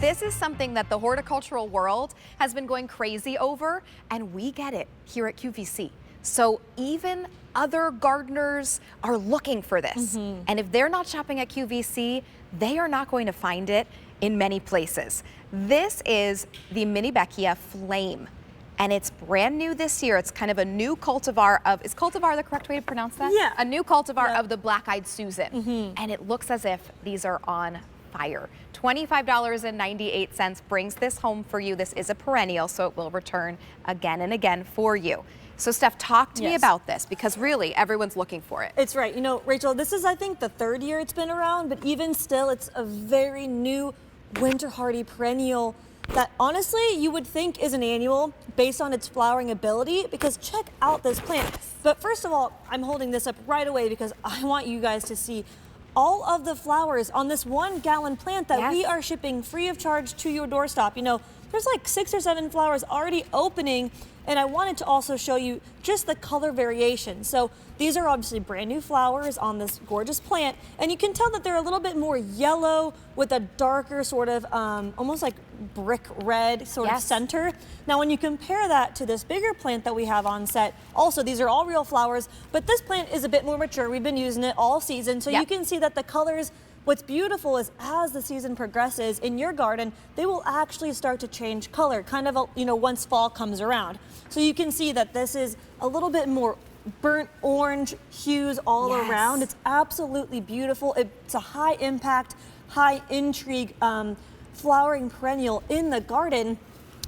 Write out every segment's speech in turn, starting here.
This is something that the horticultural world has been going crazy over, and we get it here at QVC. So even other gardeners are looking for this. And if they're not shopping at QVC, they are not going to find it in many places. This is the Minibeckia Flame, and it's brand new this year. It's kind of a new cultivar of, is cultivar the correct way to pronounce that? Yeah. A new cultivar of the Black-Eyed Susan. And it looks as if these are on fire. $25.98 brings this home for you. This is a perennial, so it will return again and again for you. So Steph, talk to me about this, because really everyone's looking for it. It's right. You know, Rachel, this is, I think, the third year it's been around, but even still, it's a very new winter hardy perennial that honestly you would think is an annual based on its flowering ability, because check out this plant. But first of all, I'm holding this up right away because I want you guys to see all of the flowers on this 1 gallon plant that we are shipping free of charge to your doorstep. You know, there's like 6 or 7 flowers already opening, and I wanted to also show you just the color variation. So these are obviously brand new flowers on this gorgeous plant, and you can tell that they're a little bit more yellow with a darker sort of almost like brick red sort of center. Now when you compare that to this bigger plant that we have on set, also these are all real flowers, but this plant is a bit more mature. We've been using it all season, so you can see that the colors, what's beautiful is as the season progresses in your garden, they will actually start to change color, kind of, you know, once fall comes around. So you can see that this is a little bit more burnt orange hues all around. It's absolutely beautiful. It's a high impact, high intrigue flowering perennial in the garden.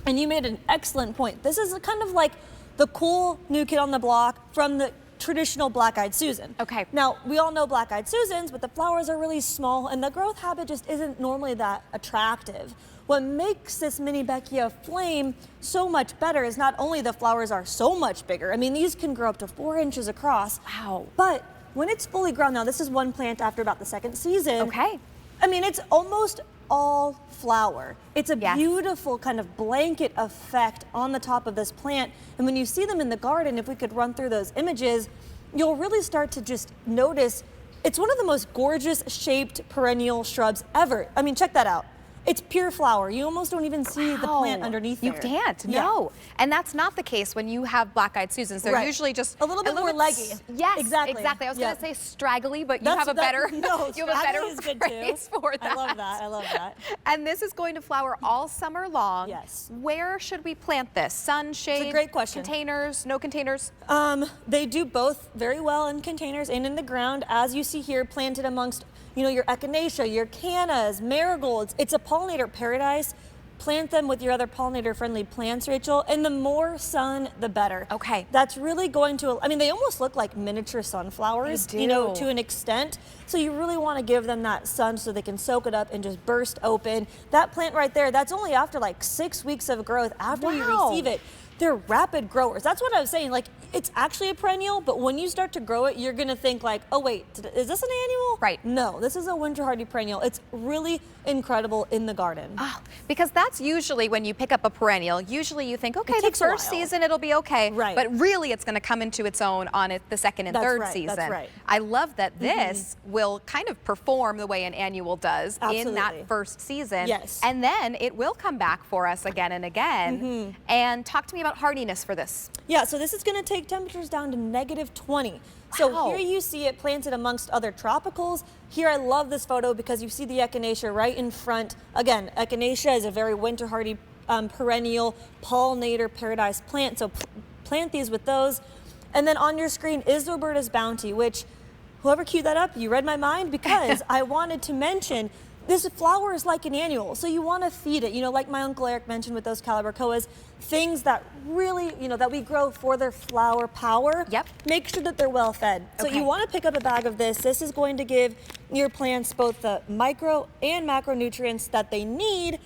And you made an excellent point. This is kind of like the cool new kid on the block from the traditional Black-Eyed Susan. Okay. Now, we all know Black-Eyed Susans, but the flowers are really small and the growth habit just isn't normally that attractive. What makes this Minibeckia Flame so much better is not only the flowers are so much bigger, I mean, these can grow up to 4 inches across. Wow. But when it's fully grown, now this is one plant after about the 2nd season. Okay. I mean, it's almost all flower. It's a beautiful kind of blanket effect on the top of this plant. And when you see them in the garden, if we could run through those images, you'll really start to just notice it's one of the most gorgeous shaped perennial shrubs ever. I mean, check that out. It's pure flower. You almost don't even see the plant underneath there. You can't, no. And that's not the case when you have Black-Eyed Susans. They're usually just a little bit more leggy. Yes, exactly. I was going to say straggly, but you have a better, you have a better phrase for that. I love that. I love that. And this is going to flower all summer long. Yes. Where should we plant this? Sun, shade? It's a great question. Containers? No containers? They do both very well in containers and in the ground, as you see here, planted amongst, you know, your echinacea, your cannas, marigolds. It's a pollinator paradise. Plant them with your other pollinator-friendly plants, Rachel, and the more sun, the better. Okay. That's really going to, I mean, they almost look like miniature sunflowers, you know, to an extent. So you really want to give them that sun so they can soak it up and just burst open. That plant right there, that's only after like 6 weeks of growth after you receive it. They're rapid growers. That's what I was saying. Like, it's actually a perennial, but when you start to grow it, you're gonna think like, oh wait, is this an annual? Right. No, this is a winter hardy perennial. It's really incredible in the garden. Oh, because that's usually when you pick up a perennial, usually you think, okay, the first season it'll be okay. Right. But really it's gonna come into its own on the second and third season. That's right. I love that this will kind of perform the way an annual does in that first season. Yes. And then it will come back for us again and again. And talk to me about hardiness for this. Yeah, so this is gonna take temperatures down to -20. So here you see it planted amongst other tropicals. Here I love this photo because you see the echinacea right in front. Again, echinacea is a very winter hardy perennial pollinator paradise plant. So plant these with those. And then on your screen is Roberta's Bounty, which whoever queued that up, you read my mind, because I wanted to mention this flower is like an annual, so you want to feed it, you know, like my Uncle Eric mentioned with those calibrachoas, things that really, you know, that we grow for their flower power. Yep. Make sure that they're well fed. So you want to pick up a bag of this. This is going to give your plants both the micro and macronutrients that they need.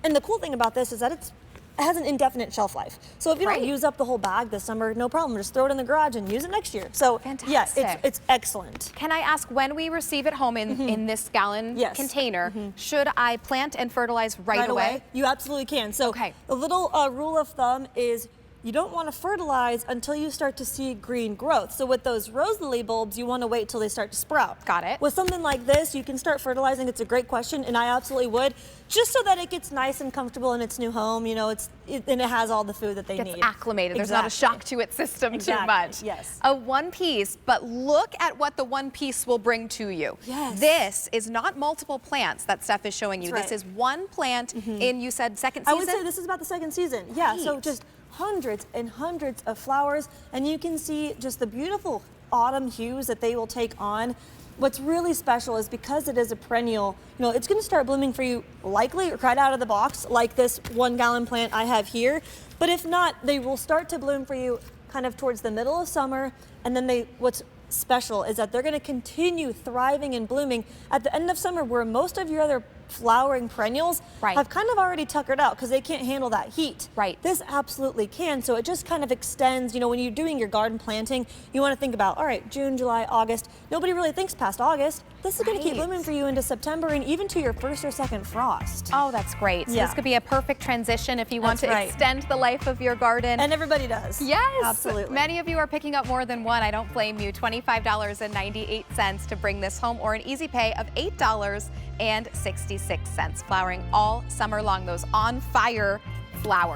And the cool thing about this is that it has an indefinite shelf life. So if you don't use up the whole bag this summer, no problem. Just throw it in the garage and use it next year. So yeah, it's excellent. Can I ask, when we receive it home in this gallon container, should I plant and fertilize right away? You absolutely can. So a little rule of thumb is you don't want to fertilize until you start to see green growth. So with those rose lily bulbs, you want to wait till they start to sprout. Got it. With something like this, you can start fertilizing. It's a great question, and I absolutely would, just so that it gets nice and comfortable in its new home. You know, and it has all the food that they Gets need. acclimated. There's not a shock to its system too much. Yes. A one piece, but look at what the one piece will bring to you. Yes. This is not multiple plants that Steph is showing you. That's This right. is one plant in, you said, second season? I would say this is about the second season. Yeah, so Right. just hundreds and hundreds of flowers, and you can see just the beautiful autumn hues that they will take on. What's really special is because it is a perennial, you know, it's going to start blooming for you likely right out of the box, like this 1 gallon plant I have here. But if not, they will start to bloom for you kind of towards the middle of summer, and then what's special is that they're going to continue thriving and blooming at the end of summer, where most of your other flowering perennials have kind of already tuckered out because they can't handle that heat. Right. This absolutely can. So it just kind of extends, you know, when you're doing your garden planting, you want to think about, all right, June, July, August. Nobody really thinks past August. This is going to keep blooming for you into September and even to your first or second frost. Oh, that's great. So Yeah. this could be a perfect transition if you want That's to right. extend the life of your garden. And everybody does. Yes, Absolutely. Many of you are picking up more than one. I don't blame you. $25.98 to bring this home, or an easy pay of $8.66. Flowering all summer long. Those on fire flowers.